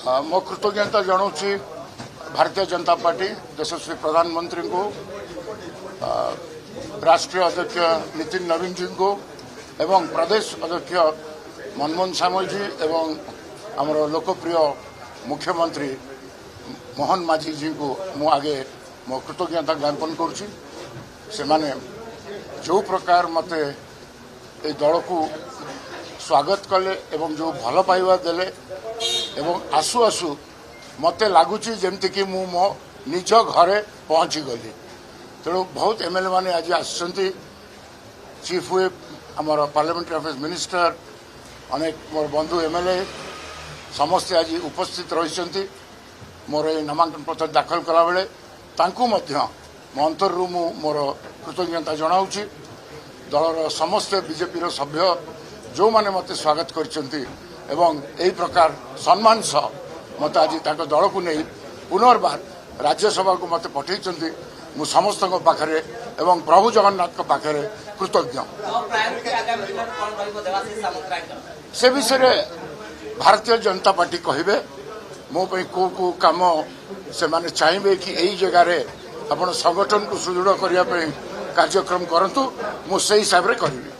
मो कृतज्ञता जनाऊँगी भारतीय जनता पार्टी यशस्वी प्रधानमंत्री को, राष्ट्रीय अध्यक्ष नितिन नवीन जी को एवं प्रदेश अध्यक्ष मनमोहन सामल जी एवं आमर लोकप्रिय मुख्यमंत्री मोहन माझी जी को मु आगे मो कृतज्ञता ज्ञापन करुच्ची। से माने जो प्रकार मते ए दल को स्वागत कले एवं जो भल पाइबा देले एवं आसु आसु मते लगुच जमती कि मु मो निज घरे पहुंची गली। तेणु बहुत एमएलए माने आज आसछंती, चीफ व्हिप आमर पार्लियामेंट्री अफेयर्स मिनिस्टर अनेक मोर बंधु एमएलए समस्ते आज उपस्थित रही। मोर ये नामांकन पत्र दाखल कला बेले तांकु मध्य मो अंतरु मु मोर कृतज्ञता जनाऊँगी। दलर समस्त बीजेपी सभ्य जो माने मते स्वागत करछंती एवं एही प्रकार सम्मान सह मते आज ताक दल को नहीं पुनर्बार राज्यसभा को मते पठेइछंती। मु समस्त पाखरे एवं प्रभु जगन्नाथ पाखरे कृतज्ञ। से विषय भारतीय जनता पार्टी कहिबे मो पई को काम से माने चाहिए कि यही जगह आपण संगठन को सुदृढ़ करने कार्यक्रम करंतु मु से हिसाब रे करिवे।